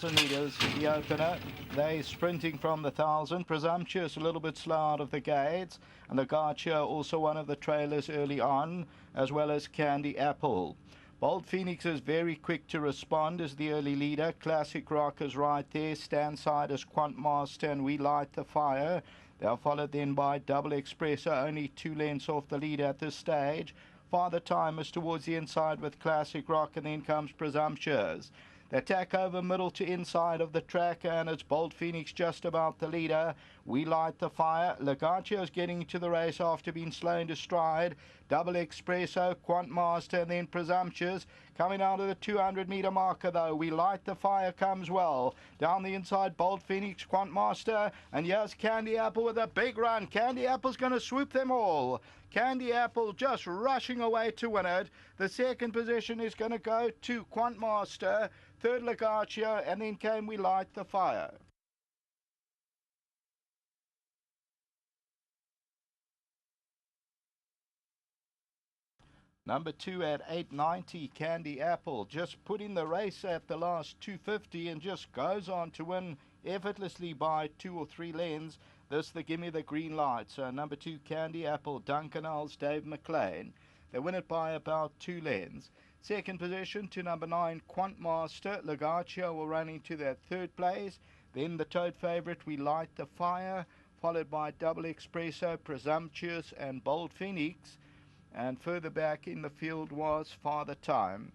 1,000 metres, the opener. They sprinting from the 1,000. Presumptuous a little bit slow out of the gates. And the Garcia also one of the trailers early on, as well as Candy Apple. Bold Phoenix is very quick to respond as the early leader. Classic Rock is right there. Standside is Quant Master and We Light the Fire. They are followed then by Double Espresso, only 2 lengths off the leader at this stage. Father Time is towards the inside with Classic Rock, and then comes Presumptuous. They attack over middle to inside of the track, and it's Bold Phoenix just about the leader. We Light the Fire. Legatio is getting into the race after being slow into stride. Double Espresso, Quant Master, and then Presumptuous. Coming out of the 200-metre marker, though, We Light the Fire comes well. Down the inside, Bold Phoenix, Quant Master, and here's Candy Apple with a big run. Candy Apple's going to swoop them all. Candy Apple just rushing away to win it. The second position is going to go to Quant Master, third Legatio, and then came We Light the Fire. Number 2 at 8.90, Candy Apple, just put in the race at the last 250 and just goes on to win effortlessly by 2 or 3 lengths. This the Gimme the Green Light. So number 2, Candy Apple, Duncan Hulls, Dave McLean. They win it by about 2 lengths. Second position to number 9, Quant Master. Legatio will run into that third place. Then the toad favourite, We Light the Fire, followed by Double Espresso, Presumptuous, and Bold Phoenix. And further back in the field was Father Time.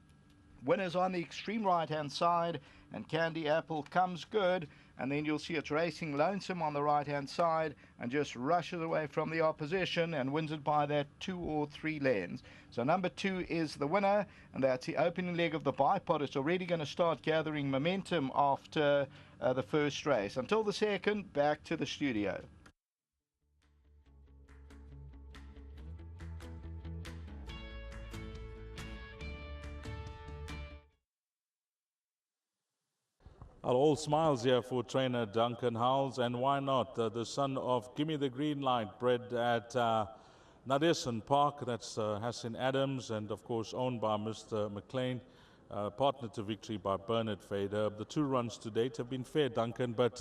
Winners on the extreme right-hand side, and Candy Apple comes good, and then you'll see it's racing lonesome on the right-hand side and just rushes away from the opposition and wins it by that 2 or 3 lengths. So number 2 is the winner, and that's the opening leg of the bipod. It's already going to start gathering momentum after the first race. Until the second, back to the studio. All smiles here for trainer Duncan Hulls, and why not? The son of Gimme the Green Light, bred at Nadesan Park, that's Hassan Adams, and of course owned by Mr. McLean, partnered to victory by Bernard Fader. The 2 runs to date have been fair, Duncan, but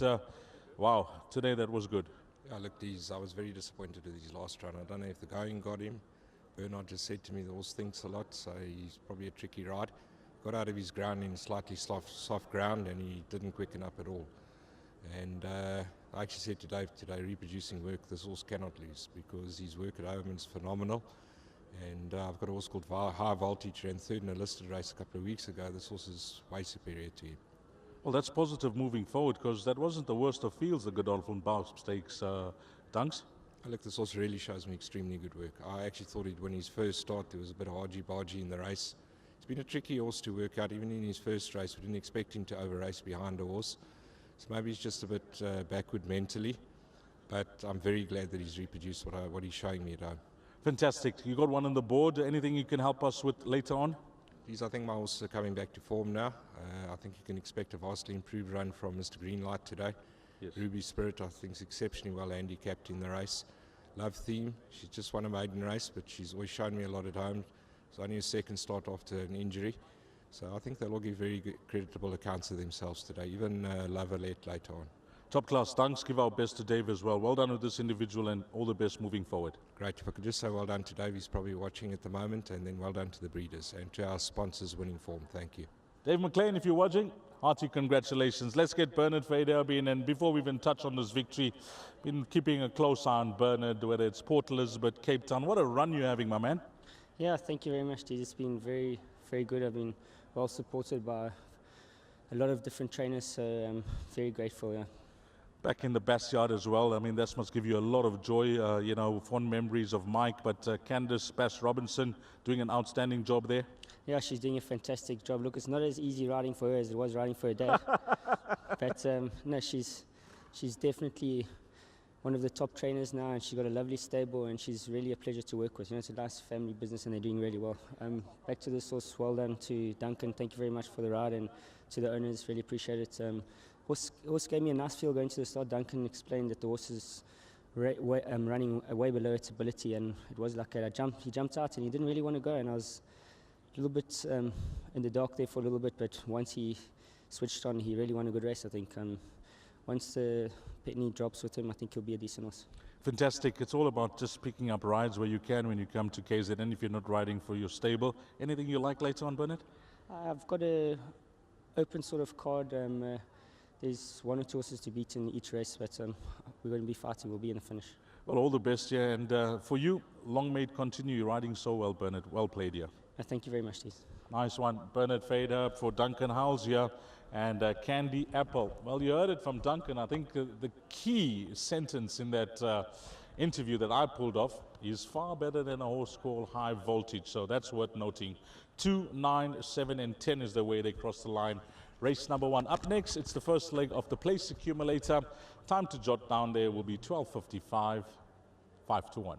wow, today that was good. Yeah, look, I was very disappointed with his last run. I don't know if the going got him. Bernard just said to me the horse thinks a lot, so he's probably a tricky ride. Got out of his ground in slightly soft ground, and he didn't quicken up at all. And I actually said to Dave today, reproducing work, this horse cannot lose, because his work at home is phenomenal. And I've got a horse called High Voltage, ran third in a listed race a couple of weeks ago. This horse is way superior to him. Well, that's positive moving forward, because that wasn't the worst of fields, the Godolphin Bar Stakes, Dunks. Look, this horse really shows me extremely good work. I actually thought when his first start there was a bit of argy-bargy in the race. It's been a tricky horse to work out. Even in his first race, we didn't expect him to over-race behind a horse. So maybe he's just a bit backward mentally. But I'm very glad that he's reproduced what he's showing me at home. Fantastic. You got one on the board. Anything you can help us with later on? I think my horses are coming back to form now. I think you can expect a vastly improved run from Mr. Greenlight today. Yes. Ruby Spirit, I think, is exceptionally well handicapped in the race. Love Theme, she's just won a maiden race, but she's always shown me a lot at home. It's only a second start after an injury. So I think they'll all give very good, creditable accounts of themselves today, even Loverlet later on. Top class. Thanks. Give our best to Dave as well. Well done with this individual, and all the best moving forward. Great. If I could just say well done to Dave, he's probably watching at the moment, and then well done to the breeders and to our sponsors winning form. Thank you. Dave McLean, if you're watching, hearty congratulations. Let's get Bernard Fader in, and before we even touch on this victory, been keeping a close eye on Bernard, whether it's Port Elizabeth, Cape Town. What a run you're having, my man. Yeah, thank you very much, Dee. It's been very, very good. I've been well supported by a lot of different trainers, so I'm very grateful. Yeah. Back in the backyard as well. I mean, that must give you a lot of joy, fond memories of Mike, but Candice Bass Robinson doing an outstanding job there. Yeah, she's doing a fantastic job. Look, it's not as easy riding for her as it was riding for her dad. But no, she's definitely one of the top trainers now, and she's got a lovely stable, and she's really a pleasure to work with. It's a nice family business, and they're doing really well. Back to this horse, well done to Duncan. Thank you very much for the ride, and to the owners, really appreciate it. Horse gave me a nice feel going to the start. Duncan explained that the horse is running way below its ability, and it was like a jump. He jumped out, and he didn't really want to go, and I was a little bit in the dark there for a little bit, but once he switched on. He really won a good race, I think. Once the penny drops with him, I think he'll be a decent horse. Fantastic. It's all about just picking up rides where you can when you come to KZN if you're not riding for your stable. Anything you like later on, Bernard? I've got a open sort of card. There's 1 or 2 horses to beat in each race, but we're going to be fighting. We'll be in the finish. Well, all the best here. And for you, long may it continue. You're riding so well, Bernard. Well played here. Thank you very much, Steve. Nice one. Bernard Fader for Duncan Howells here. And Candy Apple. Well, you heard it from Duncan. I think the key sentence in that interview that I pulled off is far better than a horse called High Voltage. So that's worth noting. 2, 9, 7, and 10 is the way they cross the line. Race number 1. Up next, it's the first leg of the place accumulator. Time to jot down there will be 12:55, 5 to 1.